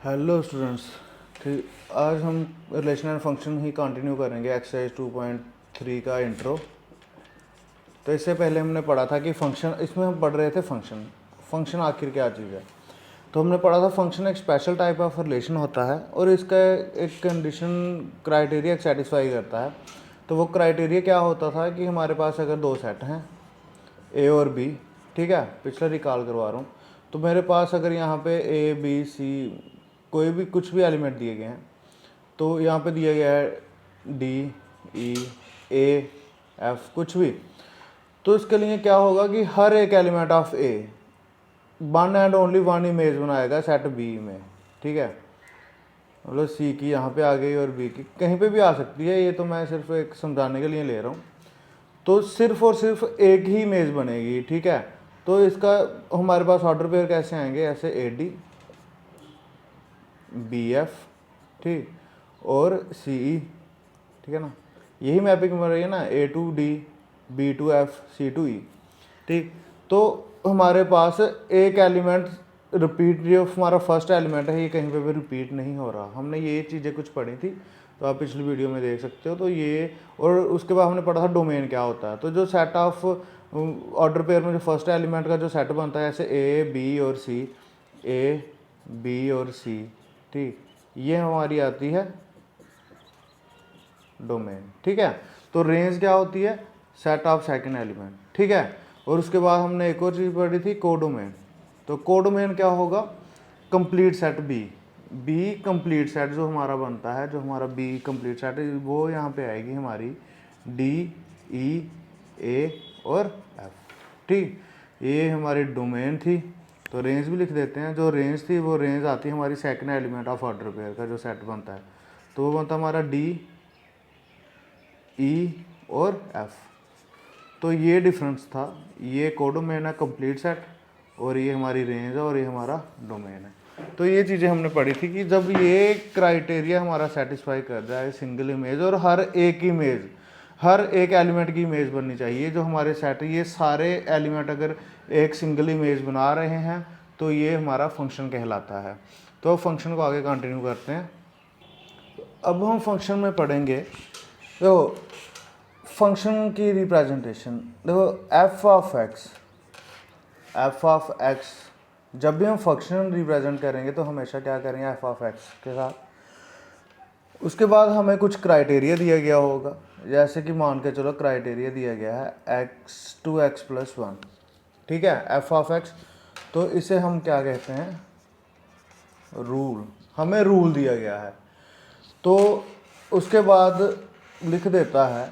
Hello students. ठीक, आज हम relation and function he continue करेंगे एक्सरसाइज 2.3 का इंट्रो। तो इससे पहले हमने पढ़ा था कि फंक्शन, इसमें हम पढ़ रहे थे फंक्शन। फंक्शन आखिर क्या चीज़ है। तो हमने पढ़ा था फंक्शन एक स्पेशल टाइप ऑफ रिलेशन होता है और इसका एक कंडीशन क्राइटेरिया सेटिस्फाई करता है। तो वो क्राइटेरिया क्या होता था कि हमारे पास अगर दो सेट हैं ए और बी, ठीक है, पिछला रिकॉल करवा रहा हूँ। तो मेरे पास अगर यहाँ पे ए बी सी कोई भी कुछ भी एलिमेंट दिए गए हैं, तो यहाँ पे दिया गया है डी ई ए एफ कुछ भी, तो इसके लिए क्या होगा कि हर एक element of A one and only one image बनाएगा सेट बी में, ठीक है। मतलब सी की यहाँ पे आ गई और बी की कहीं पे भी आ सकती है, ये तो मैं सिर्फ एक समझाने के लिए ले रहा हूँ। तो सिर्फ और सिर्फ एक ही इमेज बनेगी, ठीक है। तो इसका हमारे पास ऑर्डर पेयर कैसे आएंगे, ऐसे ए डी बी एफ, ठीक, और सी ई, ठीक है ना। यही मैपिंग बन रही है ना, A to D B to F C to E, ठीक। तो हमारे पास एक एलिमेंट रिपीट, जो हमारा फर्स्ट एलिमेंट है, ये कहीं पे भी रिपीट नहीं हो रहा। हमने ये चीज़ें कुछ पढ़ी थी, तो आप पिछली वीडियो में देख सकते हो। तो ये, और उसके बाद हमने पढ़ा था डोमेन क्या होता है। तो जो सेट ऑफ ऑर्डर पेयर में जो फर्स्ट एलिमेंट का जो सेट बनता है, ऐसे ए बी और सी, ए बी और सी, ठीक, ये हमारी आती है डोमेन, ठीक है। तो रेंज क्या होती है, सेट ऑफ सेकंड एलिमेंट, ठीक है। और उसके बाद हमने एक और चीज़ पढ़ी थी, कोडोमेन। तो कोडोमेन क्या होगा, complete set b, b complete set जो हमारा बनता है, जो हमारा बी कंप्लीट सेट है, वो यहाँ पे आएगी हमारी डी ई ए और एफ, ठीक। ये हमारी डोमेन थी। तो रेंज भी लिख देते हैं। जो रेंज थी वो रेंज आती है हमारी second element of order pair का जो सेट बनता है। तो वो बनता है हमारा डी ई और एफ। तो ये डिफरेंस था, ये कोडोमेन है कंप्लीट सेट, और ये हमारी रेंज है, और ये हमारा डोमेन है। तो ये चीज़ें हमने पढ़ी थी कि जब ये क्राइटेरिया हमारा सेटिस्फाई कर जाए, सिंगल इमेज और हर एक इमेज, हर एक एलिमेंट की इमेज बननी चाहिए जो हमारे सेट, ये सारे एलिमेंट अगर एक सिंगल इमेज बना रहे हैं, तो ये हमारा फंक्शन कहलाता है। तो फंक्शन को आगे कंटिन्यू करते हैं। अब हम फंक्शन में पढ़ेंगे, तो फंक्शन की रिप्रेजेंटेशन देखो, एफ ऑफ एक्स, जब भी हम फंक्शन रिप्रेजेंट करेंगे तो हमेशा क्या करेंगे, एफ ऑफ एक्स के साथ। उसके बाद हमें कुछ क्राइटेरिया दिया गया होगा, जैसे कि मान के चलो क्राइटेरिया दिया गया है x to x plus one, ठीक है, एफ ऑफ एक्स। तो इसे हम क्या कहते हैं, रूल, हमें रूल दिया गया है। तो उसके बाद लिख देता है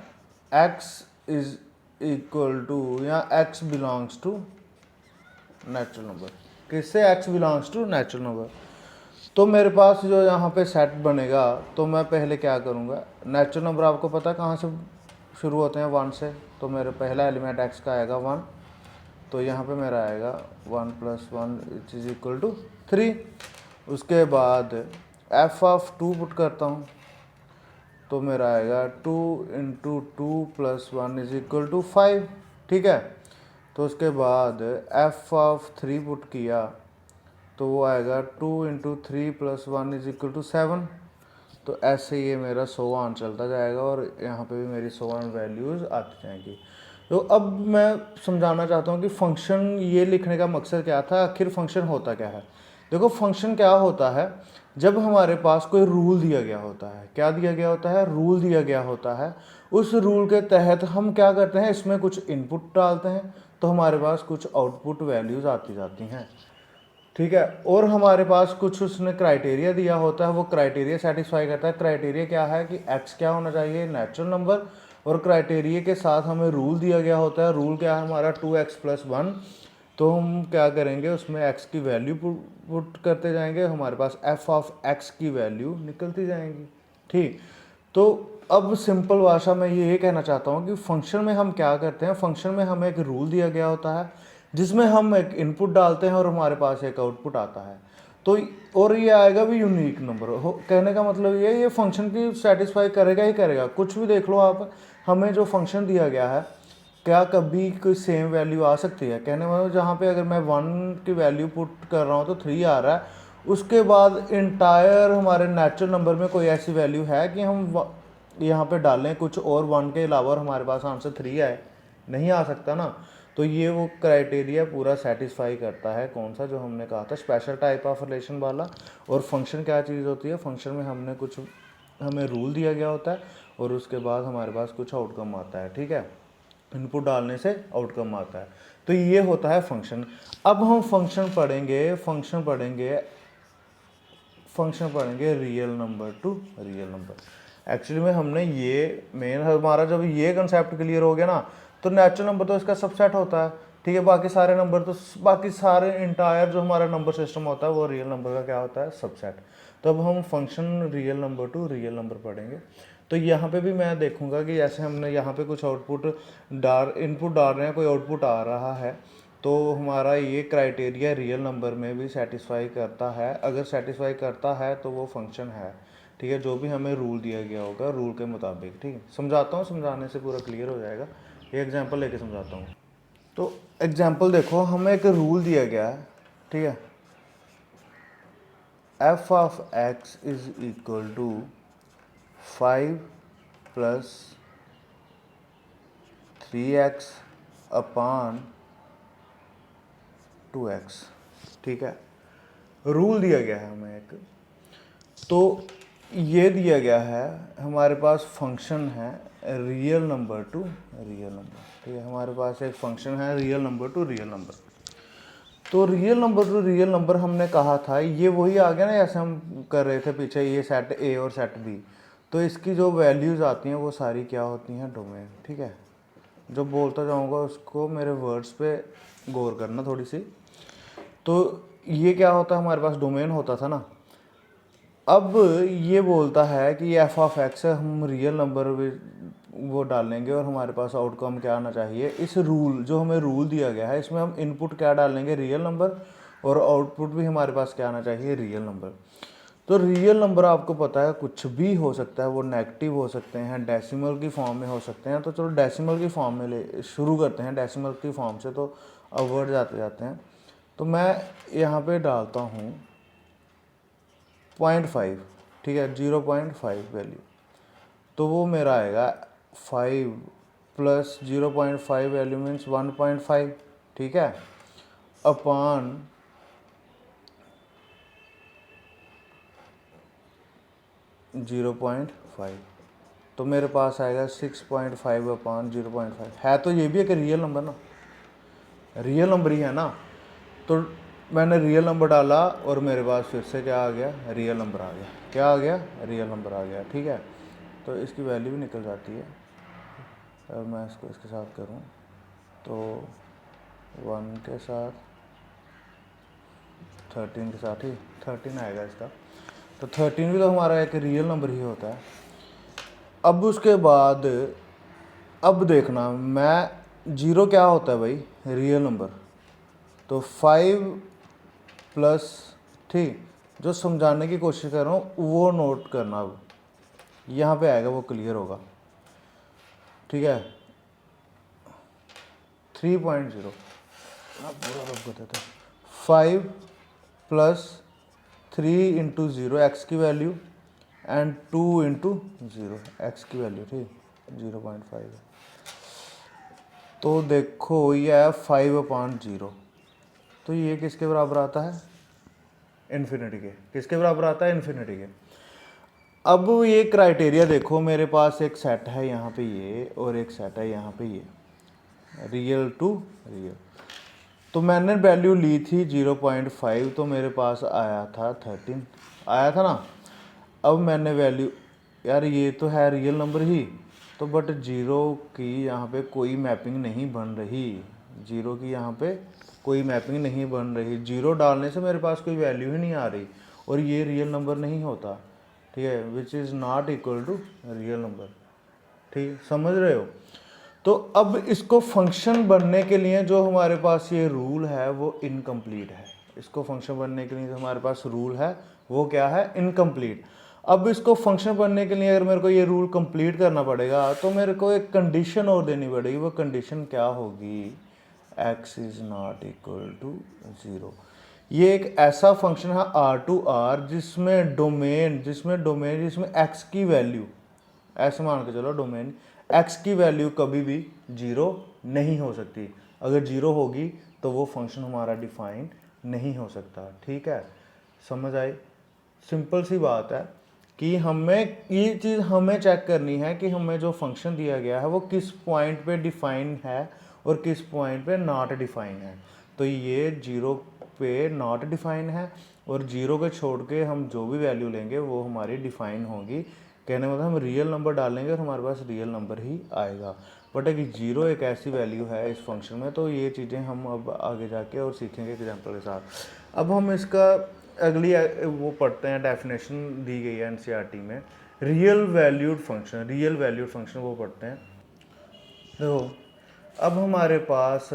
x इज इक्वल टू, या x belongs to natural number. किससे, x belongs to natural number. तो मेरे पास जो यहाँ पे सेट बनेगा, तो मैं पहले क्या करूँगा, नेचुरल नंबर आपको पता है कहाँ से शुरू होते हैं, वन से। तो मेरा पहला एलिमेंट x का आएगा वन, तो यहाँ पे मेरा आएगा one plus one which is equal to three. उसके बाद एफ ऑफ टू पुट करता हूँ, तो मेरा आएगा two into two plus one is equal to five, ठीक है। तो उसके बाद एफ ऑफ थ्री पुट किया, तो वो आएगा two into three plus one is equal to seven. तो ऐसे ये मेरा सो ऑन चलता जाएगा, और यहाँ पे भी मेरी सो ऑन वैल्यूज़ आती जाएंगी। तो अब मैं समझाना चाहता हूँ कि फंक्शन, ये लिखने का मकसद क्या था, आखिर फंक्शन होता क्या है। देखो फंक्शन क्या होता है, जब हमारे पास कोई रूल दिया गया होता है, क्या दिया गया होता है, रूल दिया गया होता है। उस रूल के तहत हम क्या करते हैं, इसमें कुछ इनपुट डालते हैं, तो हमारे पास कुछ आउटपुट वैल्यूज़ आती जाती हैं, ठीक है। और हमारे पास कुछ उसने क्राइटेरिया दिया होता है, वो क्राइटेरिया सेटिस्फाई करता है। क्राइटेरिया क्या है कि x क्या होना चाहिए, नेचुरल नंबर, और क्राइटेरिया के साथ हमें रूल दिया गया होता है। रूल क्या है हमारा, 2x प्लस वन। तो हम क्या करेंगे, उसमें x की वैल्यू पुट करते जाएंगे, हमारे पास f ऑफ x की वैल्यू निकलती जाएंगी, ठीक। तो अब सिंपल भाषा में ये कहना चाहता हूँ कि फंक्शन में हम क्या करते हैं, फंक्शन में हमें एक रूल दिया गया होता है, जिसमें हम एक इनपुट डालते हैं और हमारे पास एक आउटपुट आता है। तो और ये आएगा भी यूनिक नंबर हो, कहने का मतलब ये फंक्शन की सेटिस्फाई करेगा ही करेगा। कुछ भी देख लो आप, हमें जो फंक्शन दिया गया है, क्या कभी कोई सेम वैल्यू आ सकती है, कहने मतलब जहाँ पे अगर मैं वन की वैल्यू पुट कर रहा हूँ तो थ्री आ रहा है, उसके बाद इंटायर हमारे नेचुरल नंबर में कोई ऐसी वैल्यू है कि हम यहाँ पे डालें कुछ और 1 के अलावा और हमारे पास आंसर 3 आए, नहीं आ सकता ना। तो ये वो क्राइटेरिया पूरा सेटिस्फाई करता है, कौन सा, जो हमने कहा था स्पेशल टाइप ऑफ रिलेशन वाला। और फंक्शन क्या चीज़ होती है, फंक्शन में हमें रूल दिया गया होता है और उसके बाद हमारे पास कुछ आउटकम आता है, ठीक है, इनपुट डालने से आउटकम आता है। तो ये होता है फंक्शन। अब हम फंक्शन पढ़ेंगे real number to real number. Actually में हमने ये मेन हमारा जब ये कंसेप्ट क्लियर हो गया ना, तो नेचुरल नंबर तो इसका सबसेट होता है, ठीक है, बाकी सारे इंटायर जो हमारा नंबर सिस्टम होता है वो रियल नंबर का क्या होता है, सबसेट। तो अब हम function real number to real number पढ़ेंगे। तो यहाँ पे भी मैं देखूंगा कि जैसे हमने यहाँ पे कुछ इनपुट डाल रहे हैं, कोई आउटपुट आ रहा है, तो हमारा ये क्राइटेरिया रियल नंबर में भी सेटिस्फाई करता है। अगर सेटिस्फाई करता है तो वो फंक्शन है, ठीक है, जो भी हमें रूल दिया गया होगा रूल के मुताबिक, ठीक है। समझाता हूँ, समझाने से पूरा क्लियर हो जाएगा। ये एग्जांपल लेके समझाता हूँ। तो एग्जांपल देखो, हमें एक रूल दिया गया है, ठीक है, f of x is equal to 5 plus 3x upon 2x, ठीक है, रूल दिया गया है हमें एक। तो ये दिया गया है हमारे पास फंक्शन है real number to real number, ठीक है, हमारे पास एक फंक्शन है real number to real number. तो real number to real number हमने कहा था, ये वही आ गया ना जैसे हम कर रहे थे पीछे, ये सेट ए और सेट बी। तो इसकी जो वैल्यूज़ आती हैं वो सारी क्या होती हैं, डोमेन, ठीक है। जो बोलता जाऊँगा उसको मेरे वर्ड्स पे गौर करना थोड़ी सी। तो ये क्या होता है, हमारे पास डोमेन होता था ना। अब ये बोलता है कि एफ ऑफ एक्स है, हम रियल नंबर वो डालेंगे और हमारे पास आउटकम क्या आना चाहिए। इस रूल, जो हमें रूल दिया गया है, इसमें हम इनपुट क्या डालेंगे, रियल नंबर, और आउटपुट भी हमारे पास क्या आना चाहिए, रियल नंबर। तो रियल नंबर आपको पता है कुछ भी हो सकता है, वो नेगेटिव हो सकते हैं, डेसिमल की फॉर्म में हो सकते हैं। तो चलो डेसिमल की फॉर्म में शुरू करते हैं, डेसिमल की फॉर्म से तो अवर्ड जाते जाते हैं। तो मैं यहाँ पे डालता हूँ 0.5, ठीक है, 0.5 वैल्यू। तो वो मेरा आएगा 5 प्लस 0.5 वैल्यू मीन्स 1.5, ठीक है, अपान 0.5। तो मेरे पास आएगा 6.5 अपान 0.5। है तो ये भी एक रियल नंबर ना, रियल नंबर ही है ना। तो मैंने रियल नंबर डाला और मेरे पास फिर से क्या आ गया, रियल नंबर आ गया। क्या आ गया, रियल नंबर आ गया, ठीक है। तो इसकी वैल्यू भी निकल जाती है। अब मैं इसको इसके साथ करूँ तो 1 के साथ 13 के साथ ही 13 आएगा इसका। तो 13 भी तो हमारा एक रियल नंबर ही होता है। अब उसके बाद अब देखना, मैं 0 क्या होता है भाई, रियल नंबर। तो 5 प्लस, ठीक, जो समझाने की कोशिश कर रहा हूँ वो नोट करना। अब यहाँ पे आएगा, वो क्लियर होगा, ठीक है। 3.0 पूरा रब बताता है। 5 प्लस 3 इंटू 0 एक्स की वैल्यू एंड 2 इंटू 0 एक्स की वैल्यू, ठीक, 0.5 है। तो देखो ये है 5 अपान 0। तो ये किसके बराबर आता है, इन्फिनिटी के। किसके बराबर आता है, इन्फिनिटी के। अब ये क्राइटेरिया देखो, मेरे पास एक सेट है यहाँ पे ये, और एक सेट है यहाँ पे ये, रियल टू रियल। तो मैंने वैल्यू ली थी 0.5, तो मेरे पास आया था 13, आया था ना। अब मैंने वैल्यू, यार ये तो है रियल नंबर ही, तो बट 0 की यहाँ पे कोई मैपिंग नहीं बन रही, 0 की यहाँ पे कोई मैपिंग नहीं बन रही। 0 डालने से मेरे पास कोई वैल्यू ही नहीं आ रही, और ये रियल नंबर नहीं होता, ठीक है, which is not equal to real number, ठीक, समझ रहे हो। तो अब इसको फंक्शन बनने के लिए जो हमारे पास ये रूल है वो इनकम्प्लीट है। इसको फंक्शन बनने के लिए जो हमारे पास रूल है वो क्या है, इनकम्प्लीट। अब इसको फंक्शन बनने के लिए अगर मेरे को ये रूल कंप्लीट करना पड़ेगा तो मेरे को एक कंडीशन और देनी पड़ेगी। वो कंडीशन क्या होगी, x is not equal to 0। ये एक ऐसा फंक्शन है R2R जिसमें x की वैल्यू, ऐसे मान के चलो डोमेन x की वैल्यू कभी भी 0 नहीं हो सकती। अगर 0 होगी तो वो फंक्शन हमारा डिफाइन नहीं हो सकता। ठीक है, समझ आई? सिंपल सी बात है कि हमें ये चीज़ हमें चेक करनी है कि हमें जो फंक्शन दिया गया है वो किस पॉइंट पे डिफाइन है और किस पॉइंट पे नॉट डिफाइन है। तो ये 0 पे नॉट डिफाइन है और 0 के छोड़ के हम जो भी वैल्यू लेंगे वो हमारी डिफाइन होगी। कहने मतलब हम रियल नंबर डालेंगे और हमारे पास रियल नंबर ही आएगा। बट अगर 0 एक ऐसी वैल्यू है इस फंक्शन में, तो ये चीज़ें हम अब आगे जाके और सीखेंगे एग्जाम्पल के साथ। अब हम इसका अगली वो पढ़ते हैं, डेफिनेशन दी गई है एनसीईआरटी में, रियल वैल्यूड फंक्शन वो पढ़ते हैं। देखो अब हमारे पास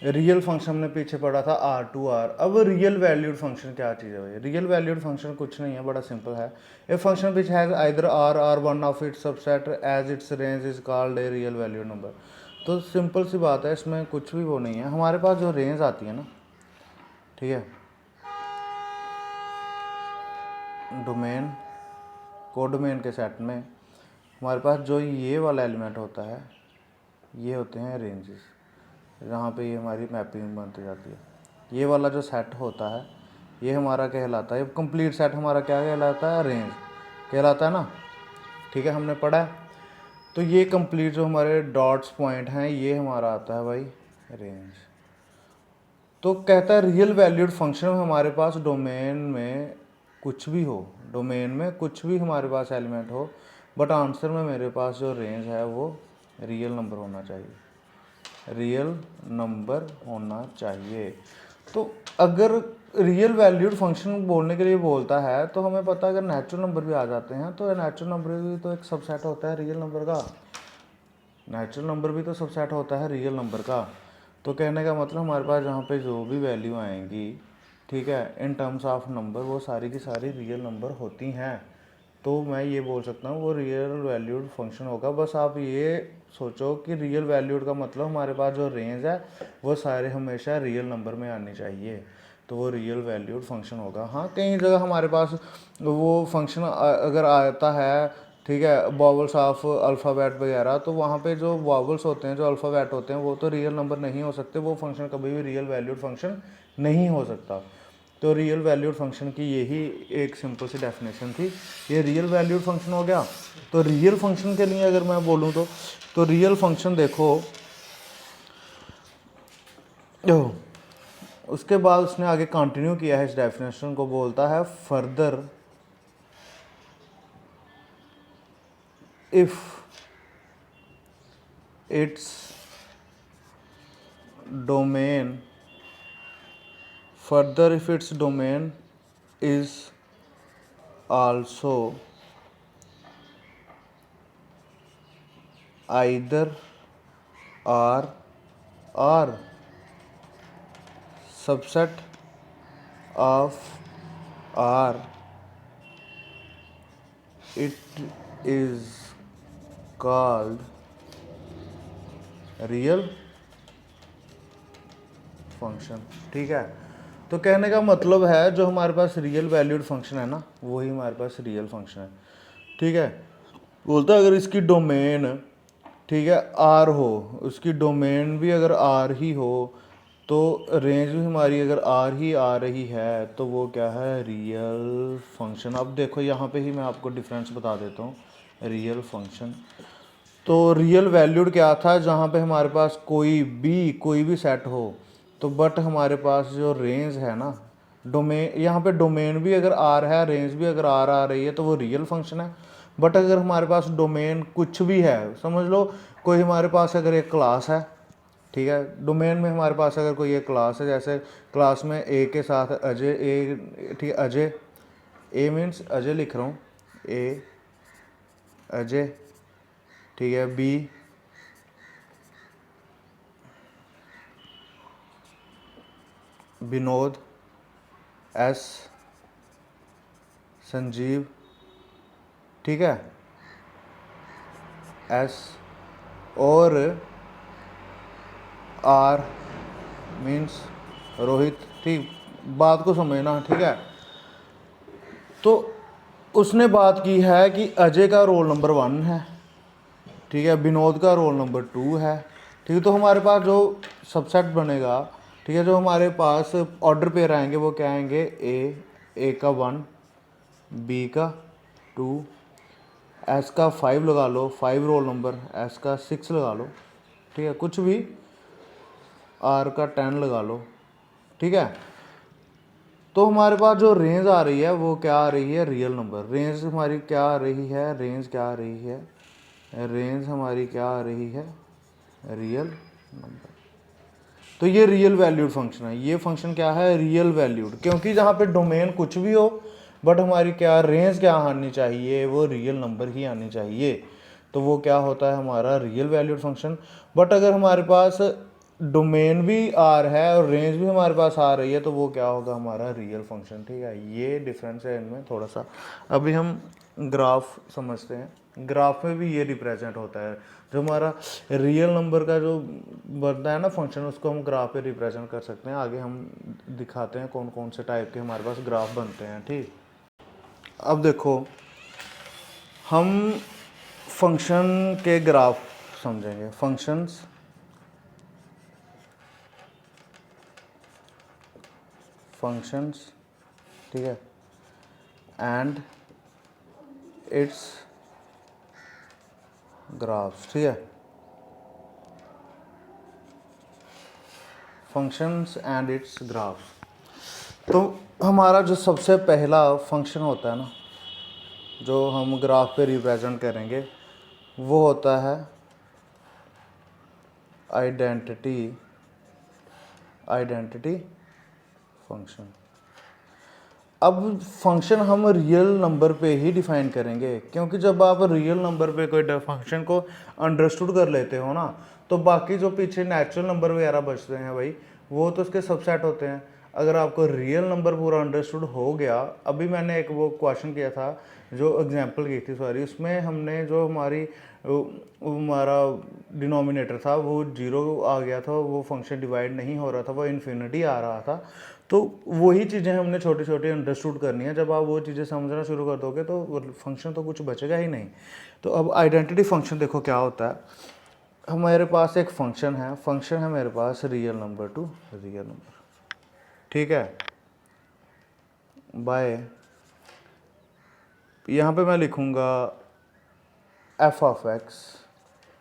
रियल फंक्शन हमने पीछे पढ़ा था R2R। अब रियल वैल्यूड फंक्शन क्या चीज़ है भाई? रियल वैल्यूड फंक्शन कुछ नहीं है, बड़ा सिंपल है। A function which has either R one of its subset as its range is called a real valued number. तो सिंपल सी बात है, इसमें कुछ भी वो नहीं है। हमारे पास जो रेंज आती है ना, ठीक है, डोमेन कोडोमेन के सेट में हमारे पास जो ये वाला एलिमेंट होता है, ये होते हैं रेंजेस, जहाँ पे ये हमारी मैपिंग बनती जाती है। ये वाला जो सेट होता है ये हमारा कहलाता है, कंप्लीट सेट हमारा क्या कहलाता है? रेंज कहलाता है ना। ठीक है, हमने पढ़ा है। तो ये कंप्लीट जो हमारे डॉट्स पॉइंट हैं ये हमारा आता है भाई रेंज। तो कहता है रियल वैल्यूड फंक्शन में हमारे पास डोमेन में कुछ भी हो, डोमेन में कुछ भी हमारे पास एलिमेंट हो, बट आंसर में मेरे पास जो रेंज है वो रियल नंबर होना चाहिए, रियल नंबर होना चाहिए। तो अगर रियल वैल्यूड फंक्शन बोलने के लिए बोलता है तो हमें पता है अगर नेचुरल नंबर भी आ जाते हैं तो नेचुरल नंबर भी तो एक सबसेट होता है रियल नंबर का, नेचुरल नंबर भी तो सबसेट होता है रियल नंबर का। तो कहने का मतलब हमारे पास जहाँ पे जो भी वैल्यू आएंगी, ठीक है, इन टर्म्स ऑफ नंबर, वो सारी की सारी रियल नंबर होती हैं। तो मैं ये बोल सकता हूँ वो रियल वैल्यूड फंक्शन होगा। बस आप ये सोचो कि रियल वैल्यूड का मतलब हमारे पास जो रेंज है वो सारे हमेशा रियल नंबर में आनी चाहिए, तो वो रियल वैल्यूड फंक्शन होगा। हाँ, कई जगह हमारे पास वो फंक्शन अगर आता है, ठीक है, वॉवल्स ऑफ अल्फ़ाबेट वगैरह, तो वहाँ पे जो वॉवल्स होते हैं, जो अल्फ़ाबेट होते हैं, वो तो रियल नंबर नहीं हो सकते, वो फंक्शन कभी भी रियल वैल्यूड फंक्शन नहीं हो सकता। तो रियल वैल्यूड फंक्शन की यही एक सिंपल सी डेफिनेशन थी, ये रियल वैल्यूड फंक्शन हो गया। तो रियल फंक्शन के लिए अगर मैं बोलूँ तो रियल फंक्शन देखो, उसके बाद उसने आगे कंटिन्यू किया है इस डेफिनेशन को, बोलता है further if its domain is also either R or subset of R, it is called real function. ठीक है, तो कहने का मतलब है जो हमारे पास रियल वैल्यूड फंक्शन है ना, वही हमारे पास रियल फंक्शन है। ठीक है, बोलता है अगर इसकी डोमेन, ठीक है, आर हो, उसकी डोमेन भी अगर आर ही हो, तो रेंज भी हमारी अगर आर ही आ रही है, तो वो क्या है? Real function. अब देखो यहाँ पे ही मैं आपको डिफरेंस बता देता हूँ, रियल फंक्शन। तो रियल वैल्यूड क्या था? जहाँ पे हमारे पास कोई भी सेट हो, तो बट हमारे पास जो रेंज है ना, डोमेन, यहाँ पे डोमेन भी अगर आर है, रेंज भी अगर आर आ रही है, तो वो रियल फंक्शन है। बट अगर हमारे पास डोमेन कुछ भी है, समझ लो कोई हमारे पास अगर एक क्लास है, ठीक है, डोमेन में हमारे पास अगर कोई एक क्लास है, जैसे क्लास में ए के साथ अजय, ए, ठीक है, अजय, ए मीन्स अजय लिख रहा हूँ, ए अजय, ठीक है, बी विनोद, एस संजीव, ठीक है, एस, और आर मीन्स रोहित, ठीक, बात को समझना, ठीक है। तो उसने बात की है कि अजय का रोल नंबर 1 है, ठीक है, विनोद का रोल नंबर 2 है, ठीक है। तो हमारे पास जो सबसेट बनेगा, ठीक है, जो हमारे पास ऑर्डर पेयर आएंगे वो क्या आएंगे, ए का 1, बी का 2, एस का 5 लगा लो, 5 रोल नंबर, एस का 6 लगा लो, ठीक है, कुछ भी, आर का 10 लगा लो, ठीक है। तो हमारे पास जो रेंज आ रही है वो क्या आ रही है, रियल नंबर। रेंज हमारी क्या आ रही है, रेंज क्या आ रही है, रेंज हमारी क्या आ रही है, रियल नंबर। तो ये रियल वैल्यूड फंक्शन है, ये फंक्शन क्या है, रियल वैल्यूड, क्योंकि जहाँ पे डोमेन कुछ भी हो बट हमारी क्या रेंज क्या आनी चाहिए, वो रियल नंबर ही आनी चाहिए। तो वो क्या होता है हमारा रियल वैल्यूड फंक्शन। बट अगर हमारे पास डोमेन भी आर है और रेंज भी हमारे पास आ रही है तो वो क्या होगा, हमारा रियल फंक्शन, ठीक है। ये डिफरेंस है इनमें थोड़ा सा। अभी हम ग्राफ समझते हैं, ग्राफ में भी ये रिप्रेजेंट होता है। जो हमारा रियल नंबर का जो बनता है ना फंक्शन, उसको हम ग्राफ पे रिप्रेजेंट कर सकते हैं। आगे हम दिखाते हैं कौन कौन से टाइप के हमारे पास ग्राफ बनते हैं, ठीक। अब देखो हम फंक्शन के ग्राफ समझेंगे, फंक्शंस ठीक है, एंड इट्स ग्राफ्स, ठीक है। Functions and it's graphs. तो हमारा जो सबसे पहला फंक्शन होता है ना, जो हम ग्राफ पे रिप्रेजेंट करेंगे, वो होता है आइडेंटिटी फंक्शन। अब फंक्शन हम रियल नंबर पे ही डिफाइन करेंगे, क्योंकि जब आप रियल नंबर पे कोई फंक्शन को अंडरस्टूड कर लेते हो ना, तो बाकी जो पीछे नेचुरल नंबर वगैरह बचते हैं भाई, वो तो उसके सबसेट होते हैं। अगर आपको रियल नंबर पूरा अंडरस्टूड हो गया, अभी मैंने एक वो क्वेश्चन किया था, जो एग्जांपल की थी सॉरी, उसमें हमने जो हमारा डिनोमिनेटर था वो 0 आ गया था, वो फंक्शन डिवाइड नहीं हो रहा था, वो इन्फिनिटी आ रहा था। तो वही चीज़ें हमने छोटी छोटी अंडरस्टूड करनी है। जब आप वो चीज़ें समझना शुरू कर दोगे तो फंक्शन तो कुछ बचेगा ही नहीं। तो अब आइडेंटिटी फंक्शन देखो क्या होता है। हमारे पास एक फंक्शन है मेरे पास real number to real number, ठीक है, बाय यहाँ पे मैं लिखूँगा एफ ऑफ एक्स,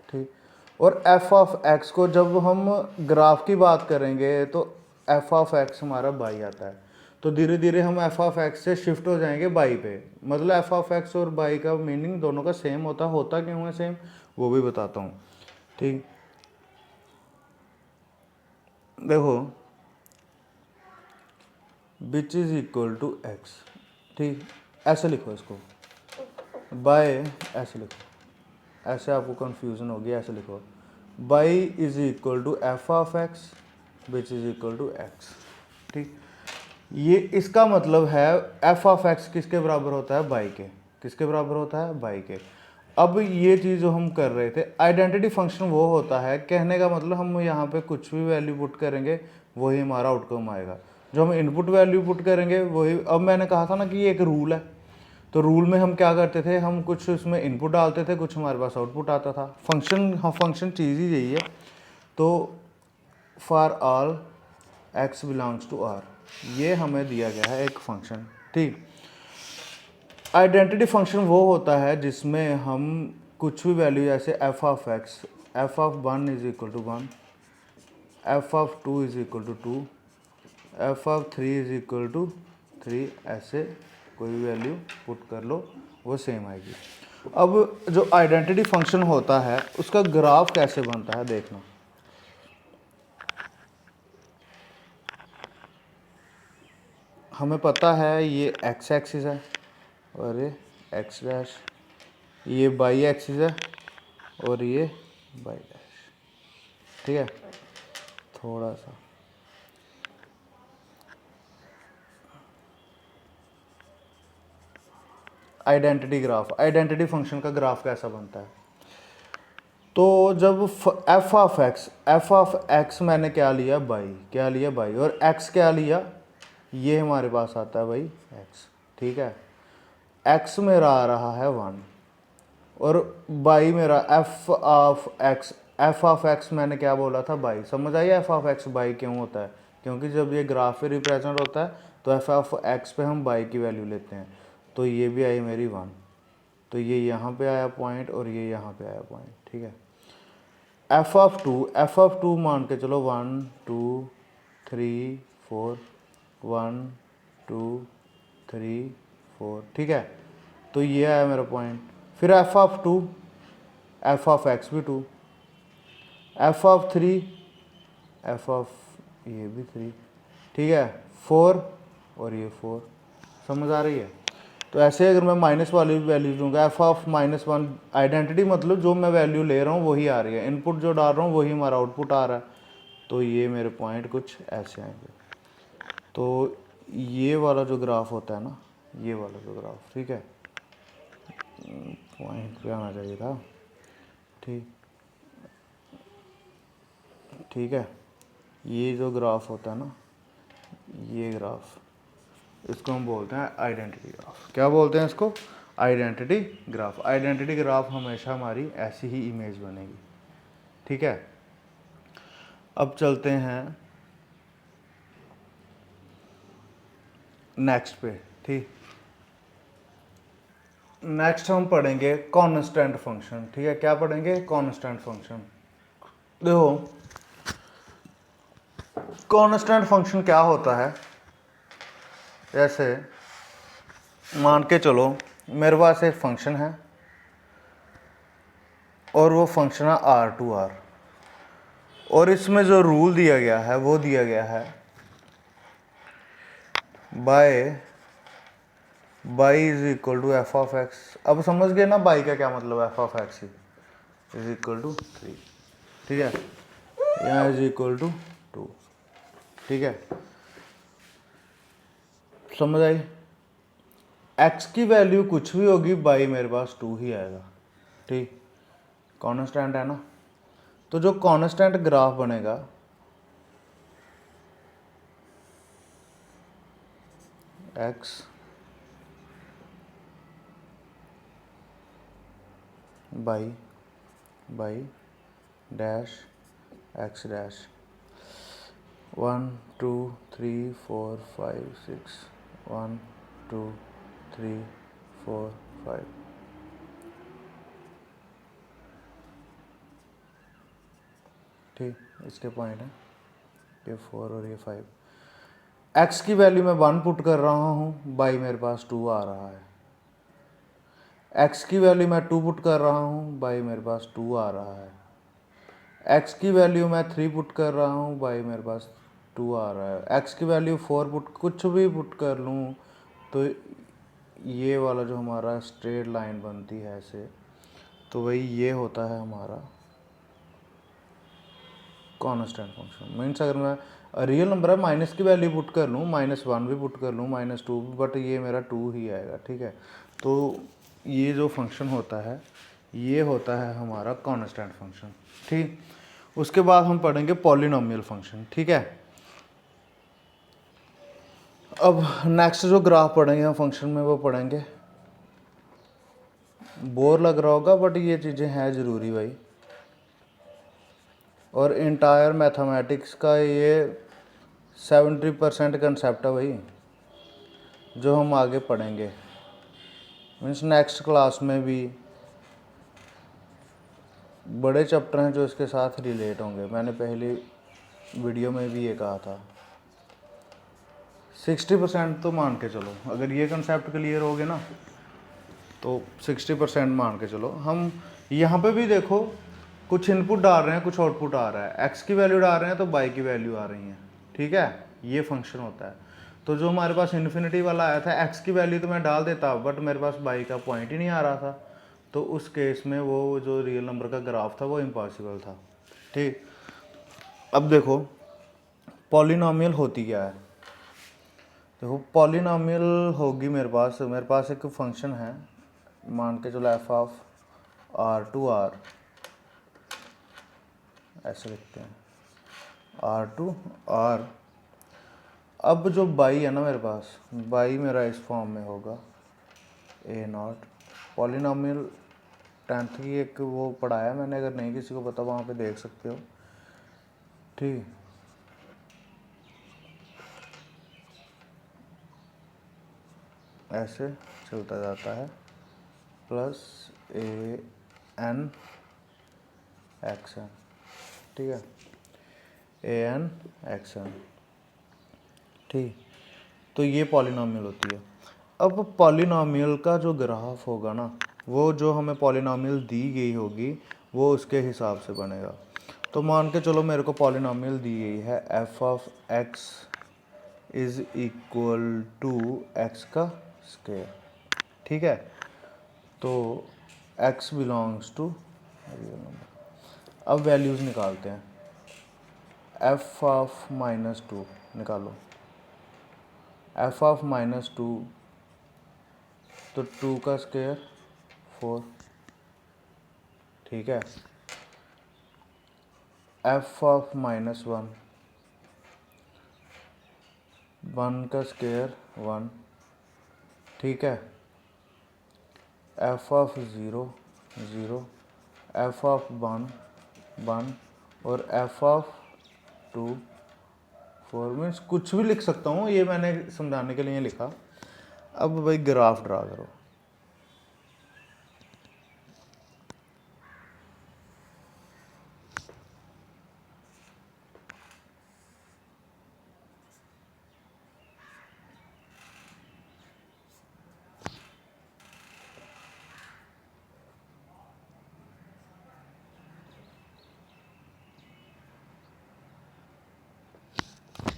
ठीक। और एफ ऑफ एक्स को जब हम ग्राफ की बात करेंगे तो एफ ऑफ एक्स हमारा बाई आता है। तो धीरे धीरे हम एफ ऑफ एक्स से शिफ्ट हो जाएंगे बाई पे। मतलब एफ ऑफ एक्स और बाई का मीनिंग दोनों का सेम होता क्यों है सेम, वो भी बताता हूँ, ठीक। देखो which is equal to x, ठीक, ऐसे लिखो इसको, बाय ऐसे लिखो, ऐसे आपको कन्फ्यूज़न होगी, ऐसे लिखो, y is equal to f of x which is equal to x, ठीक। ये इसका मतलब है एफ ऑफ एक्स किसके बराबर होता है, बाई के। किसके बराबर होता है, बाई के। अब ये चीज़ जो हम कर रहे थे, आइडेंटिटी फंक्शन वो होता है, कहने का मतलब हम यहाँ पे कुछ भी वैल्यू पुट करेंगे वही हमारा आउटकम आएगा। जो हम इनपुट वैल्यू पुट करेंगे वही। अब मैंने कहा था ना कि ये एक रूल है, तो रूल में हम क्या करते थे, हम कुछ उसमें इनपुट डालते थे, कुछ हमारे पास आउटपुट आता था। फंक्शन चीज़ ही यही है। तो for all x belongs to R, ये हमें दिया गया है एक फंक्शन, ठीक। आइडेंटिटी फंक्शन वो होता है जिसमें हम कुछ भी वैल्यू, जैसे f of x, f of 1 is equal to 1, f of 2 is equal to 2, f of 3 is equal to 3, ऐसे कोई भी वैल्यू पुट कर लो वो सेम आएगी। अब जो आइडेंटिटी फंक्शन होता है उसका ग्राफ कैसे बनता है देखना। हमें पता है ये एक्स एक्सिस है और ये एक्स डैश, ये बाई एक्सिस है और ये बाई डैश, ठीक है। थोड़ा सा आइडेंटिटी ग्राफ, आइडेंटिटी फंक्शन का ग्राफ कैसा बनता है। तो जब एफ ऑफ एक्स मैंने क्या लिया, बाई, क्या लिया बाई, और एक्स क्या लिया ये हमारे पास आता है भाई एक्स, ठीक है। एक्स मेरा आ रहा है 1 और बाई मेरा एफ ऑफ एक्स मैंने क्या बोला था बाई। समझ I F of x by क्यों होता है? क्योंकि जब ये ग्राफ पे रिप्रेजेंट होता है तो एफ ऑफ एक्स पे हम बाई की वैल्यू लेते हैं। तो ये भी आई मेरी 1, तो ये यहाँ पे आया पॉइंट और ये यहाँ पे आया पॉइंट, ठीक है। एफ ऑफ टू मान के चलो 1 2 3 4 1 2 3 4, ठीक है। तो ये आया मेरा पॉइंट। फिर एफ ऑफ एक्स भी 2, एफ ऑफ 3, एफ ऑफ ये भी 3, ठीक है, 4 और ये 4। समझ आ रही है? तो ऐसे अगर मैं माइनस वाली वैल्यू दूंगा, एफ ऑफ -1 आइडेंटिटी मतलब जो मैं वैल्यू ले रहा हूँ वही आ रही है, इनपुट जो डाल रहा हूँ वही हमारा आउटपुट आ रहा है। तो ये मेरे पॉइंट कुछ ऐसे आएंगे। तो ये वाला जो ग्राफ होता है ना, ये वाला जो ग्राफ, ठीक है, पॉइंट पे आना चाहिए था, ठीक है। ये जो ग्राफ होता है ना, ये ग्राफ, इसको हम बोलते हैं आइडेंटिटी ग्राफ। क्या बोलते हैं इसको? Identity graph. आइडेंटिटी ग्राफ हमेशा हमारी ऐसी ही इमेज बनेगी, ठीक है। अब चलते हैं नेक्स्ट पे, ठीक। नेक्स्ट हम पढ़ेंगे कांस्टेंट फंक्शन, ठीक है। क्या पढ़ेंगे? Constant function. देखो कांस्टेंट फंक्शन क्या होता है, जैसे मान के चलो मेरे पास एक फंक्शन है और वो फंक्शन है R2R, और इसमें जो रूल दिया गया है वो दिया गया है y is equal to f of x. अब समझ गए ना बाई का क्या मतलब है? F of x is equal to 3, ठीक है, यहाँ इज इक्वल टू 2, ठीक है। समझ आई? एक्स की वैल्यू कुछ भी होगी, बाई मेरे पास 2 ही आएगा, ठीक। कांस्टेंट है ना, तो जो कांस्टेंट ग्राफ बनेगा x by dash x dash 1 2 3 4 5 6 1 2 3 4 5, ठीक। इसके पॉइंट है ये 4 और ये 5। एक्स की वैल्यू मैं 1 पुट कर रहा हूँ, बाई मेरे पास 2 आ रहा है। एक्स की वैल्यू मैं 2 पुट कर रहा हूँ, बाई मेरे पास 2 आ रहा है। एक्स की वैल्यू मैं 3 पुट कर रहा हूँ, बाई मेरे पास 2 आ रहा है। एक्स की वैल्यू 4 पुट, कुछ भी पुट कर लूँ तो ये वाला जो हमारा स्ट्रेट लाइन बनती है ऐसे, तो वही ये होता है हमारा कांस्टेंट फंक्शन। मीन्स अगर मैं रियल नंबर है माइनस की वैल्यू पुट कर लूँ, -1 भी पुट कर लूँ, -2 भी, बट ये मेरा 2 ही आएगा, ठीक है। तो ये जो फंक्शन होता है ये होता है हमारा कांस्टेंट फंक्शन, ठीक। उसके बाद हम पढ़ेंगे पॉलिनोमियल फंक्शन, ठीक है। अब नेक्स्ट जो ग्राफ पढ़ेंगे हम फंक्शन में वो पढ़ेंगे, बोर लग रहा होगा बट ये चीज़ें हैं ज़रूरी भाई, और इंटायर मैथमेटिक्स का ये 70% कंसेप्ट है भाई जो हम आगे पढ़ेंगे। मीन्स नेक्स्ट क्लास में भी बड़े चैप्टर हैं जो इसके साथ रिलेट होंगे। मैंने पहली वीडियो में भी ये कहा था 60% तो मान के चलो, अगर ये कंसेप्ट क्लियर हो गए ना तो 60% मान के चलो। हम यहाँ पे भी देखो कुछ इनपुट डाल रहे हैं, कुछ आउटपुट आ रहा है। एक्स की वैल्यू डाल रहे हैं तो बाई की वैल्यू आ रही है, ठीक है। ये फंक्शन होता है। तो जो हमारे पास इन्फिनिटी वाला आया था, एक्स की वैल्यू तो मैं डाल देता बट मेरे पास बाई का पॉइंट ही नहीं आ रहा था, तो उस केस में वो जो रियल नंबर का ग्राफ था वो इम्पॉसिबल था, ठीक। अब देखो पॉलिनोमियल होती क्या है। देखो पॉलिनोमियल होगी मेरे पास एक फंक्शन है, मान के चलो एफ ऑफ R2R, ऐसे लिखते हैं R2R, अब जो बाई है ना मेरे पास, बाई मेरा इस फॉर्म में होगा ए नॉट पॉलिनॉमियल। 10th की एक वो पढ़ाया मैंने, अगर नहीं किसी को पता वहाँ पे देख सकते हो। ठीक, ऐसे चलता जाता है plus A N x N. ठीक है, ए एन एक्स एन। ठीक, तो ये पॉलिनॉमियल होती है। अब पॉलिनॉमियल का जो ग्राफ होगा ना, वो जो हमें पॉलिनॉमियल दी गई होगी वो उसके हिसाब से बनेगा। तो मान के चलो मेरे को पॉलिनॉमियल दी गई है f of x is equal to x का स्क्वायर। ठीक है, तो x belongs to real number. अब वैल्यूज़ निकालते हैं। f ऑफ -2 निकालो, f ऑफ -2, तो 2 का स्क्वायर 4। ठीक है, f ऑफ -1, 1 का स्क्वायर 1। ठीक है, f ऑफ 0 0, f ऑफ 1 1, और f ऑफ 2 4। मीन्स कुछ भी लिख सकता हूँ, ये मैंने समझाने के लिए लिखा। अब भाई ग्राफ ड्रा करो।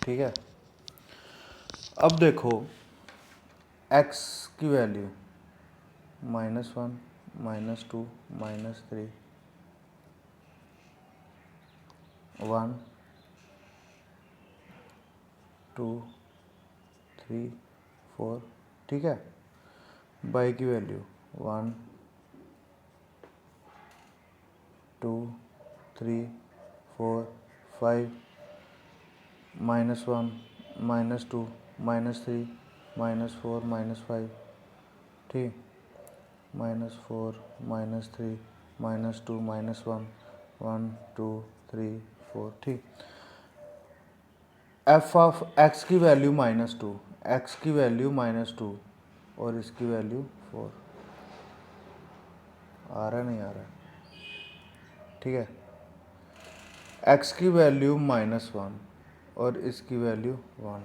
ठीक है, अब देखो x की वैल्यू -1 -2 -3 1 2 3 4। ठीक है, y की वैल्यू 1 2 3 4 5 -1 -2 -3 -4 -5। ठीक, -4 -3 -2 -1 1 2 3 4। ठीक, f ऑफ x की वैल्यू -2, x की वैल्यू -2 और इसकी वैल्यू 4। आ रहा है नहीं आ रहा है? ठीक है, x की वैल्यू -1 और इसकी वैल्यू 1।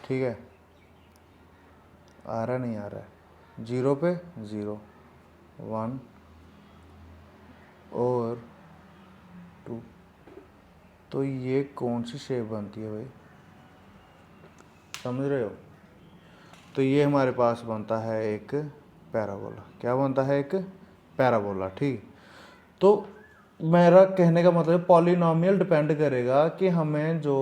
ठीक है, आ रहा नहीं आ रहा है? 0 पे 0, 1 और 2। तो ये कौन सी शेप बनती है भाई, समझ रहे हो? तो ये हमारे पास बनता है एक पैराबोला। क्या बनता है? एक पैराबोला। ठीक, तो मेरा कहने का मतलब पॉलिनॉमियल डिपेंड करेगा कि हमें जो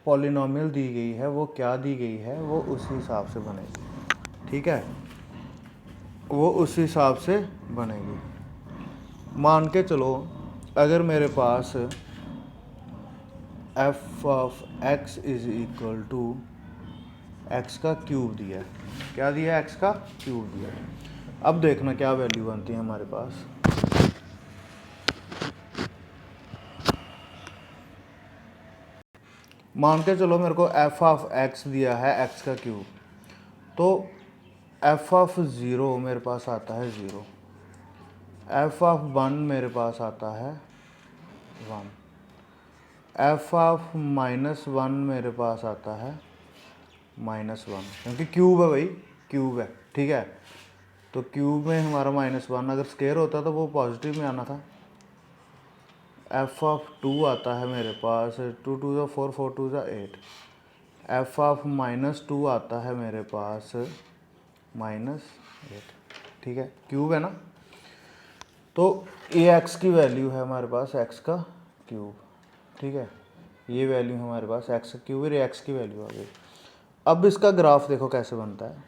पॉलिनॉमियल दी गई है वो क्या दी गई है, वो उस हिसाब से बनेगी। ठीक है, वो उस हिसाब से बनेगी। मान के चलो अगर मेरे पास f of x is equal to x का क्यूब दिया है। क्या दिया है? एक्स का क्यूब दिया है। अब देखना क्या वैल्यू बनती है हमारे पास। मान के चलो मेरे को f ऑफ x दिया है एक्स का क्यूब, तो f ऑफ 0 मेरे पास आता है 0, f ऑफ 1 मेरे पास आता है 1, f ऑफ -1 मेरे पास आता है -1, क्योंकि क्यूब है भाई, क्यूब है। ठीक है, तो क्यूब में हमारा -1 अगर स्क्वायर होता तो वो पॉजिटिव में आना था। f ऑफ 2 आता है मेरे पास 2 2 ज़ा 4 4 2 ज़ा 8। f ऑफ -2 आता है मेरे पास -8। ठीक है, क्यूब है ना, तो ये x की वैल्यू है हमारे पास x का क्यूब। ठीक है, ये वैल्यू हमारे पास x का क्यूब है, ये x की वैल्यू आ गई। अब इसका ग्राफ देखो कैसे बनता है।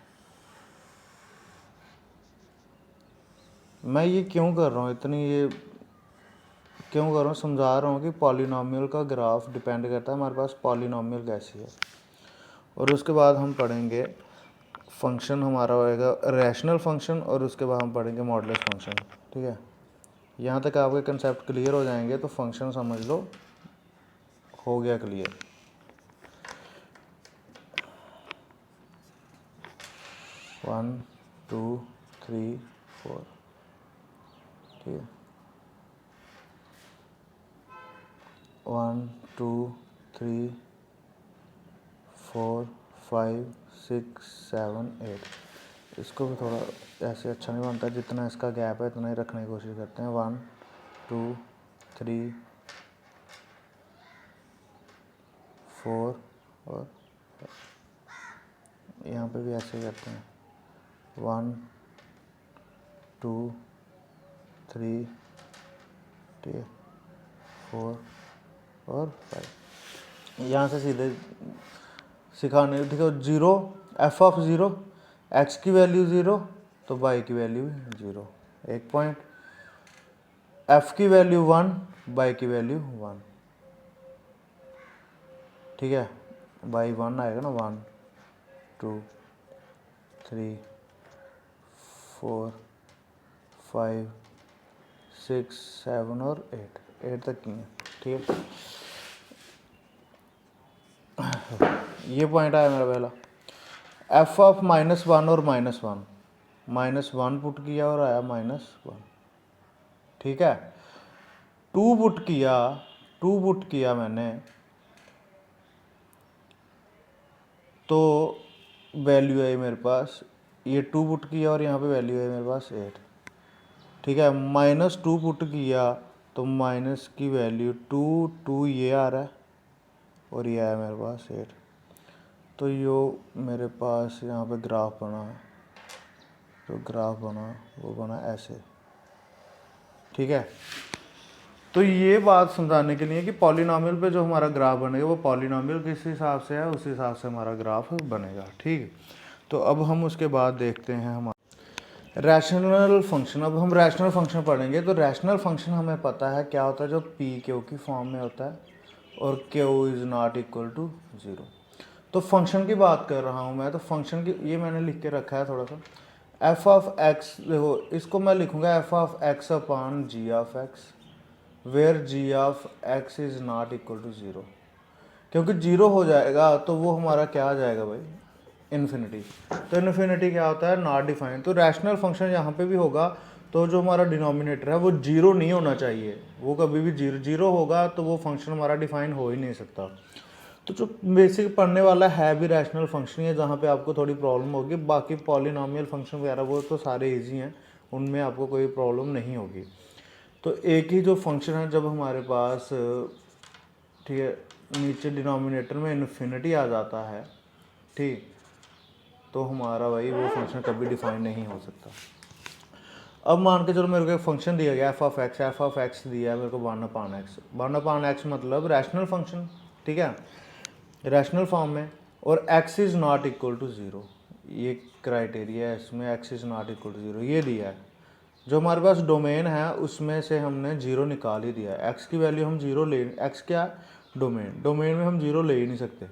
मैं ये क्यों कर रहा हूँ, इतनी ये क्यों कर रहा हूँ, समझा रहा हूँ कि पॉलिनॉमियल का ग्राफ डिपेंड करता है हमारे पास पॉलिनॉमियल कैसी है। और उसके बाद हम पढ़ेंगे फंक्शन हमारा होएगा रैशनल फंक्शन, और उसके बाद हम पढ़ेंगे मॉडुलस फंक्शन। ठीक है, यहाँ तक आपके कंसेप्ट क्लियर हो जाएंगे तो फंक्शन समझ लो हो गया clear. One two three four, ठीक है, 1 2 3 4 5 6 7 8। इसको भी थोड़ा ऐसे अच्छा नहीं बनता, जितना इसका गैप है इतना ही रखने की कोशिश करते हैं। 1 2 3 4 और यहाँ पे भी ऐसे करते हैं 1 2 3, ठीक है, 4 और 5। यहाँ से सीधे सिखाने, ठीक है। 0 एफ ऑफ 0, एक्स की वैल्यू 0 तो वाई की वैल्यू 0, एक पॉइंट। एफ की वैल्यू 1, वाई की वैल्यू 1, ठीक है। वाई 1 आएगा ना, 1 2 3 4 5 6 7 और 8 तक की है, ठीक है। ये पॉइंट आया मेरा पहला। एफ ऑफ -1 और -1, -1 पुट किया और आया -1, ठीक है। 2 पुट किया मैंने तो वैल्यू आई मेरे पास, ये 2 पुट किया और यहाँ पे वैल्यू है मेरे पास 8, ठीक है। -2 पुट किया तो माइनस की वैल्यू 2 ये आ रहा है और ये आया मेरे पास 8। तो यो मेरे पास यहाँ पे ग्राफ बना, जो ग्राफ बना वो बना ऐसे, ठीक है। तो ये बात समझाने के लिए कि पॉलिनॉमियल पे जो हमारा ग्राफ बनेगा वो पॉलिनॉमियल किस हिसाब से है, उस हिसाब से हमारा ग्राफ बनेगा, ठीक। तो अब हम उसके बाद देखते हैं हमारा रैशनल फंक्शन। अब हम रैशनल फंक्शन पढ़ेंगे। तो रैशनल फंक्शन हमें पता है क्या होता है, जो पी क्यू की फॉर्म में होता है और q is not equal to 0। तो फंक्शन की बात कर रहा हूँ मैं, तो फंक्शन की ये मैंने लिख के रखा है थोड़ा सा। एफ ऑफ एक्स, देखो इसको मैं लिखूँगा f of x upon g of x, where g of x is not equal to 0। क्योंकि 0 हो जाएगा तो वो हमारा क्या आ जाएगा भाई, इन्फिनिटी। तो इन्फिनिटी क्या होता है, नॉट डिफाइंड। तो रैशनल फंक्शन यहाँ पे भी होगा तो जो हमारा डिनोमिनेटर है वो 0 नहीं होना चाहिए, वो कभी भी 0 होगा तो वो फंक्शन हमारा डिफाइन हो ही नहीं सकता। तो जो बेसिक पढ़ने वाला है भी रैशनल फंक्शन है, जहाँ पे आपको थोड़ी प्रॉब्लम होगी। बाकी पॉलिनॉमियल फंक्शन वगैरह वो तो सारे इजी हैं, उनमें आपको कोई प्रॉब्लम नहीं होगी। तो एक ही जो फंक्शन है, जब हमारे पास, ठीक है, नीचे डिनोमिनेटर में इन्फिनिटी आ जाता है, ठीक, तो हमारा भाई वो फंक्शन कभी डिफाइन नहीं हो सकता। अब मान के चलो मेरे को एक फंक्शन दिया गया एफ ऑफ एक्स दिया है मेरे को 1/x मतलब रैशनल फंक्शन, ठीक है, रैशनल फॉर्म में, और x is not equal to 0, ये क्राइटेरिया है इसमें, x is not equal to 0 ये दिया है। जो हमारे पास डोमेन है उसमें से हमने 0 निकाल ही दिया है। x की वैल्यू हम 0 ले, x क्या डोमेन में हम 0 ले ही नहीं सकते,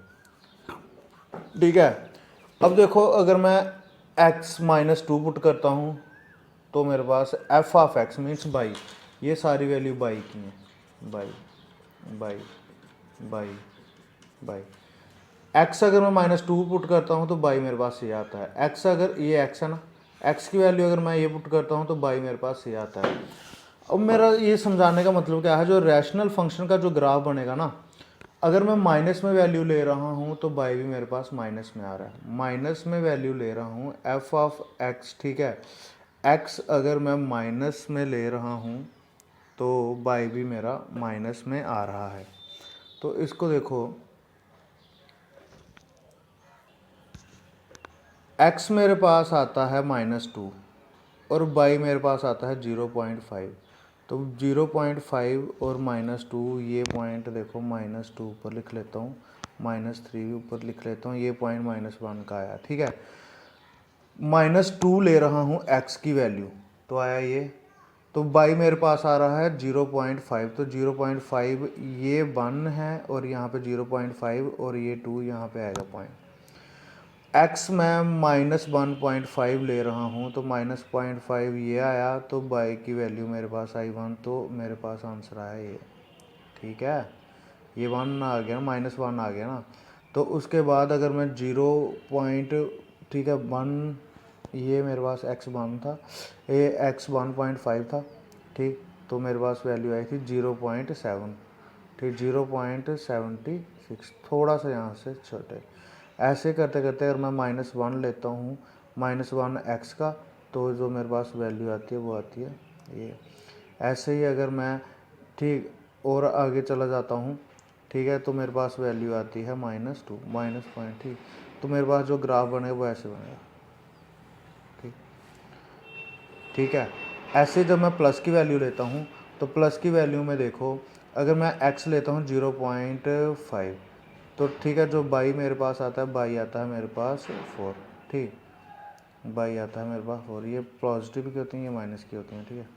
ठीक है। अब देखो अगर मैं x -2 पुट करता हूँ तो मेरे पास F of x means y, ये सारी वैल्यू बाई की हैं, बाई। एक्स अगर मैं -2 पुट करता हूँ तो बाई मेरे पास ये आता है। एक्स अगर ये एक्स है ना, एक्स की वैल्यू अगर मैं ये पुट करता हूँ तो बाई मेरे पास ये आता है। अब मेरा ये समझाने का मतलब क्या है, जो रैशनल फंक्शन का जो ग्राफ बनेगा ना, अगर मैं माइनस में वैल्यू ले रहा हूँ तो बाई भी मेरे पास माइनस में आ रहा है। माइनस में वैल्यू ले रहा हूँ एफ ऑफ एक्स, ठीक है, एक्स अगर मैं माइनस में ले रहा हूँ तो बाई भी मेरा माइनस में आ रहा है। तो इसको देखो, x मेरे पास आता है -2 और बाई मेरे पास आता है 0.5। तो 0.5 और -2, ये पॉइंट देखो -2 ऊपर लिख लेता हूँ, -3 भी ऊपर लिख लेता हूँ, ये पॉइंट -1 का आया, ठीक है। -2 ले रहा हूँ x की वैल्यू तो आया ये, तो बाई मेरे पास आ रहा है 0.5। तो 0.5 ये 1 है और यहाँ पे 0.5 और ये 2 यहाँ पे आएगा पॉइंट। एक्स मैं -1.5 ले रहा हूँ तो -0.5 ये आया, तो बाई की वैल्यू मेरे पास आई 1, तो मेरे पास आंसर आया ये। ठीक है, ये 1 आ गया, -1 आ गया ना। तो उसके बाद अगर मैं 0 पॉइंट, ठीक है 1, ये मेरे पास x1 था, ये x1.5 था, ठीक। तो मेरे पास वैल्यू आई थी 0.7, ठीक 0.76, थोड़ा सा यहाँ से छोटे। ऐसे करते करते अगर मैं -1 लेता हूँ, -1 x का, तो जो मेरे पास वैल्यू आती है वो आती है ये। ऐसे ही अगर मैं, ठीक, और आगे चला जाता हूँ, ठीक है, तो मेरे पास वैल्यू आती है -2, माइनस पॉइंट, ठीक। तो मेरे पास जो ग्राफ बनेगा वो ऐसे बनेगा, ठीक। ठीक है, ऐसे जब मैं प्लस की वैल्यू लेता हूँ, तो प्लस की वैल्यू में देखो, अगर मैं x लेता हूँ 0.5, तो ठीक है, जो बाई मेरे पास आता है, बाई आता है मेरे पास 4, ठीक, बाई आता है मेरे पास 4। ये पॉजिटिव की होती हैं, ये माइनस की होती हैं, ठीक है।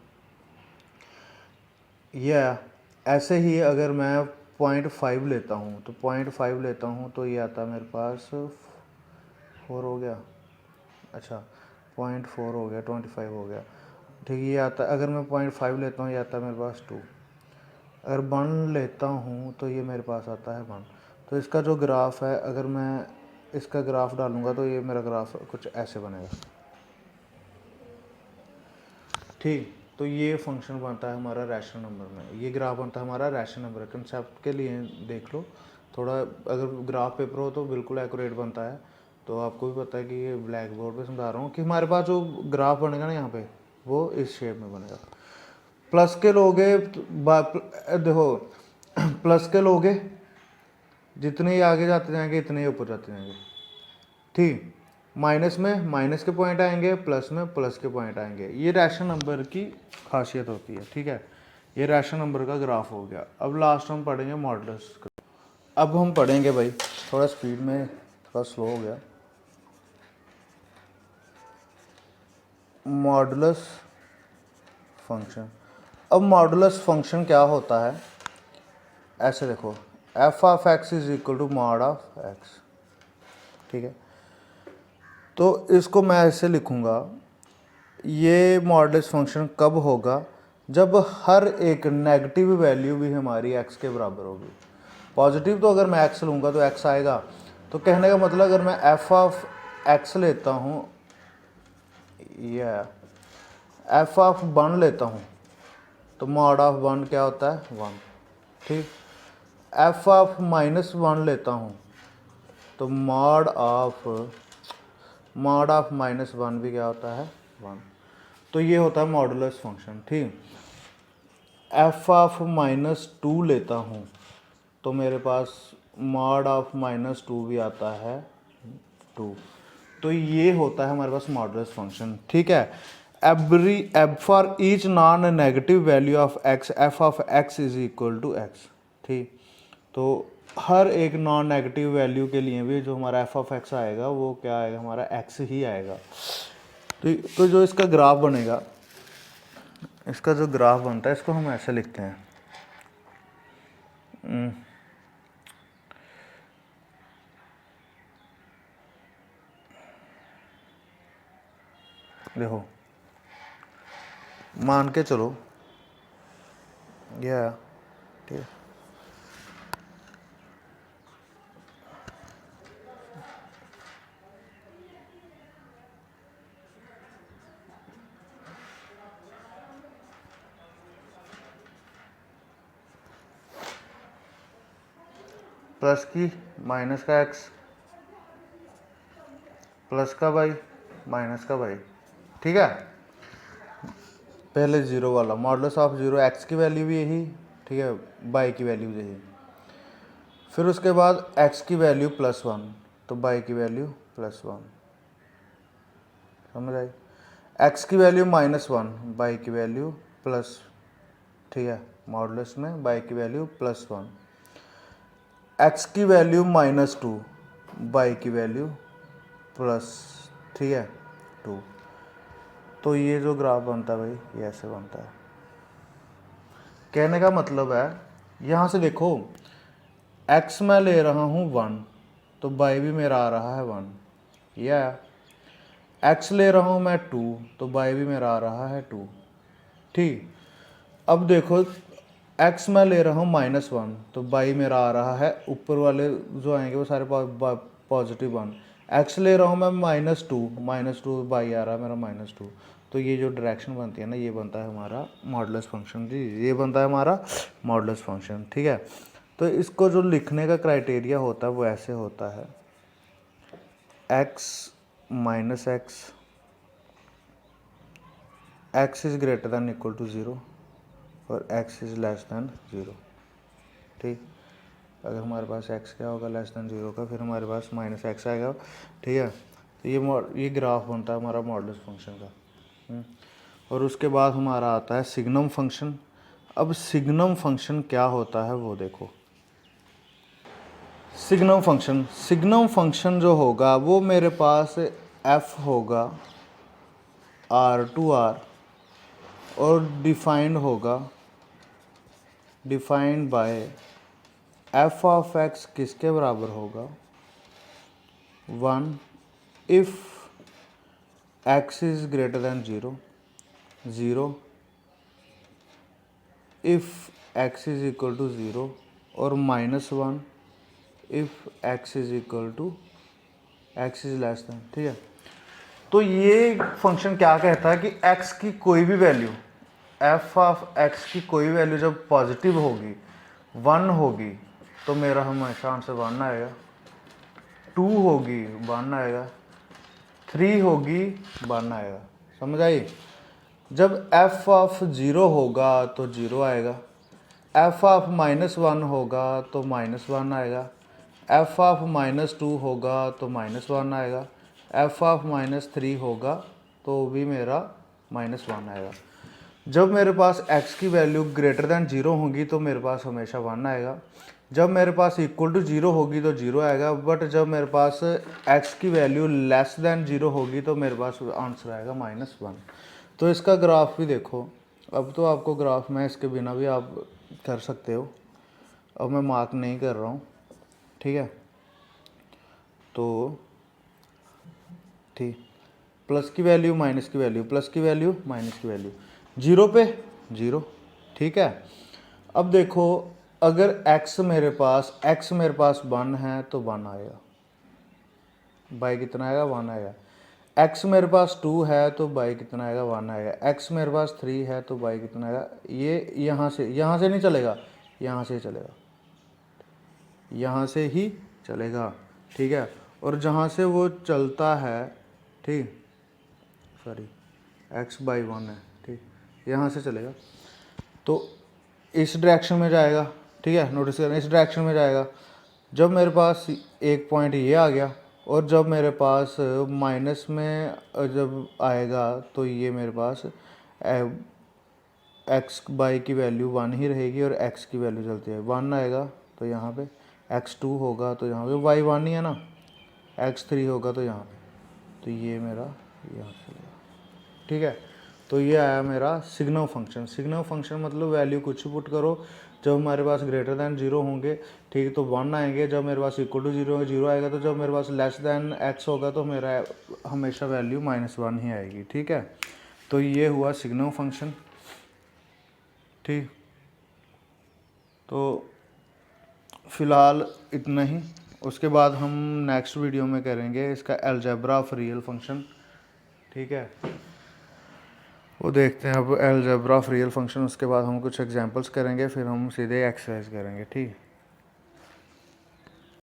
यह ऐसे ही अगर मैं 0.5 लेता हूँ, तो 0.5 लेता हूँ तो ये आता है मेरे पास 4 हो गया, अच्छा 0.4 हो गया, 25 हो गया, ठीक। ये आता है, अगर मैं 0.5 लेता हूँ ये आता है मेरे पास 2। अगर 1 लेता हूँ तो ये मेरे पास आता है 1। तो इसका जो ग्राफ है, अगर मैं इसका ग्राफ डालूँगा तो ये मेरा ग्राफ कुछ ऐसे बनेगा, ठीक। तो ये फंक्शन बनता है हमारा रैशनल नंबर में, ये ग्राफ बनता है हमारा रैशनल नंबर। कंसेप्ट के लिए देख लो थोड़ा, अगर ग्राफ पेपर हो तो बिल्कुल एक्यूरेट बनता है। तो आपको भी पता है कि ये ब्लैक बोर्ड पे समझा रहा हूँ कि हमारे पास जो ग्राफ बनेगा ना यहाँ पे, वो इस शेप में बनेगा। प्लस के लोगे देखो, प्लस के लोगे जितने ही आगे जाते जाएंगे इतने ही ऊपर जाते जाएंगे, ठीक। माइनस में माइनस के पॉइंट आएंगे, प्लस में प्लस के पॉइंट आएंगे। ये रैशनल नंबर की खासियत होती है, ठीक है। ये रैशनल नंबर का ग्राफ हो गया। अब लास्ट हम पढ़ेंगे मॉडुलस। अब हम पढ़ेंगे भाई, थोड़ा स्पीड में थोड़ा स्लो हो गया, मॉडुलस फंक्शन। अब मॉडुलस फंक्शन क्या होता है, ऐसे देखो, f(x) is equal to mod of x, ठीक है। तो इसको मैं ऐसे लिखूँगा, ये मॉडुलस फंक्शन कब होगा, जब हर एक नेगेटिव वैल्यू भी हमारी x के बराबर होगी। पॉजिटिव तो अगर मैं x लूँगा तो x आएगा। तो कहने का मतलब अगर मैं f(x) लेता हूँ, या f(1) लेता हूँ, तो मॉड ऑफ 1 क्या होता है 1, ठीक। f(-1) लेता हूँ, तो मॉड ऑफ -1 भी क्या होता है 1। तो ये होता है मॉडुलस फंक्शन, ठीक। f(-2) लेता हूँ, तो मेरे पास मॉड ऑफ -2 भी आता है 2। तो ये होता है हमारे पास मॉडुलस फंक्शन, ठीक है। For each non negative value of x, f(x) is equal to x, ठीक। तो हर एक नॉन नेगेटिव वैल्यू के लिए भी जो हमारा f(x) आएगा वो क्या आएगा, हमारा x ही आएगा। तो जो इसका ग्राफ बनेगा, इसका जो ग्राफ बनता है इसको हम ऐसे लिखते हैं, देखो मान के चलो, या ठीक है, प्लस की माइनस का x, प्लस का y, माइनस का y, ठीक है। पहले जीरो वाला मॉडुलस ऑफ 0, x की वैल्यू भी यही, ठीक है, y की वैल्यू यही। फिर उसके बाद x की वैल्यू +1, तो y की वैल्यू +1, समझ आई। x की वैल्यू -1, y की वैल्यू प्लस, ठीक है, मॉडुलस में y की वैल्यू +1। x की वैल्यू -2, y की वैल्यू प्लस, ठीक है 2। तो ये जो ग्राफ बनता है भाई, ये ऐसे बनता है। कहने का मतलब है, यहाँ से देखो, x मैं ले रहा हूँ 1, तो y भी मेरा आ रहा है 1, ये आया। एक्स ले रहा हूँ मैं 2, तो बाई भी मेरा आ रहा है 2। ठीक, अब देखो एक्स मैं ले रहा हूँ -1, तो बाई मेरा आ रहा है, ऊपर वाले जो आएंगे वो सारे पॉजिटिव 1। एक्स ले रहा हूँ मैं -2 बाई आ रहा है मेरा -2। तो ये जो डायरेक्शन बनती है ना, ये बनता है हमारा मॉडुलस फंक्शन जी, ये बनता है हमारा मॉडुलस फंक्शन। ठीक है, तो इसको जो लिखने का क्राइटेरिया होता है वो ऐसे होता है, x minus x is greater than equal to 0 और x इज़ लेस दैन 0। ठीक, अगर हमारे पास x क्या होगा लेस दैन 0 का, फिर हमारे पास -x आएगा। ठीक है, तो ये ग्राफ बनता है हमारा मॉडुलस फंक्शन का। और उसके बाद हमारा आता है सिग्नम फंक्शन। अब सिग्नम फंक्शन क्या होता है वो देखो। सिग्नम फंक्शन जो होगा वो मेरे पास f होगा R2R और defined by f of x किसके बराबर होगा 1 if x is greater than 0 if x is equal to 0 और -1 if x is equal to x is less than. ठीक है, तो ये फंक्शन क्या कहता है कि x की कोई भी वैल्यू, f ऑफ x की कोई वैल्यू जब पॉजिटिव होगी 1 होगी तो मेरा हमेशा आंसर 1 आएगा, 2 होगी 1 आएगा, 3 होगी 1 आएगा। समझ आई? जब f ऑफ 0 होगा तो 0 आएगा, f ऑफ -1 होगा तो -1 आएगा, f ऑफ -2 होगा तो -1 आएगा, f ऑफ -3 होगा तो भी मेरा -1 आएगा। जब मेरे पास x की वैल्यू ग्रेटर दैन 0 होगी तो मेरे पास हमेशा 1 आएगा, जब मेरे पास इक्वल टू 0 होगी तो 0 आएगा, बट जब मेरे पास x की वैल्यू लेस दैन 0 होगी तो मेरे पास आंसर आएगा -1। तो इसका ग्राफ भी देखो। अब तो आपको ग्राफ में इसके बिना भी आप कर सकते हो, अब मैं मार्क नहीं कर रहा हूँ। ठीक है, तो ठीक, प्लस की वैल्यू माइनस की वैल्यू, प्लस की वैल्यू माइनस की वैल्यू, 0 पे 0। ठीक है, अब देखो अगर x मेरे पास 1 है तो 1 आएगा, बाई कितना आएगा 1 आएगा। x मेरे पास 2 है तो बाई कितना आएगा 1 आएगा। x मेरे पास 3 है तो बाई कितना आएगा, ये यहाँ से नहीं चलेगा, यहाँ से चलेगा, यहाँ से ही चलेगा। ठीक है, और जहाँ से वो चलता है, ठीक, सॉरी x बाई 1 है, ठीक, यहाँ से चलेगा तो इस डायरेक्शन में जाएगा। ठीक है, नोटिस करना, इस डायरेक्शन में जाएगा। जब मेरे पास एक पॉइंट ये आ गया और जब मेरे पास माइनस में जब आएगा तो ये मेरे पास x बाई की वैल्यू 1 ही रहेगी और x की वैल्यू चलती है 1 आएगा तो यहाँ पे x2 होगा तो यहाँ पे y 1 ही है ना, x3 होगा तो यहाँ पे, तो ये मेरा यहाँ से चलेगा। ठीक है, तो ये आया मेरा सिग्नम फंक्शन। सिग्नम फंक्शन मतलब वैल्यू कुछ पुट करो, जब हमारे पास ग्रेटर दैन 0 होंगे, ठीक, तो 1 आएंगे, जब मेरे पास इक्वल टू 0 आएगा, तो जब मेरे पास लेस दैन x होगा तो मेरा हमेशा वैल्यू -1 ही आएगी। ठीक है, तो ये हुआ सिग्नम फंक्शन। ठीक, तो फ़िलहाल इतना ही, उसके बाद हम नेक्स्ट वीडियो में करेंगे इसका अलजेब्रा ऑफ रियल फंक्शन। ठीक है, वो देखते हैं अब अलजेब्रा ऑफ रियल फंक्शन, उसके बाद हम कुछ एग्जांपल्स करेंगे, फिर हम सीधे एक्सरसाइज करेंगे। ठीक।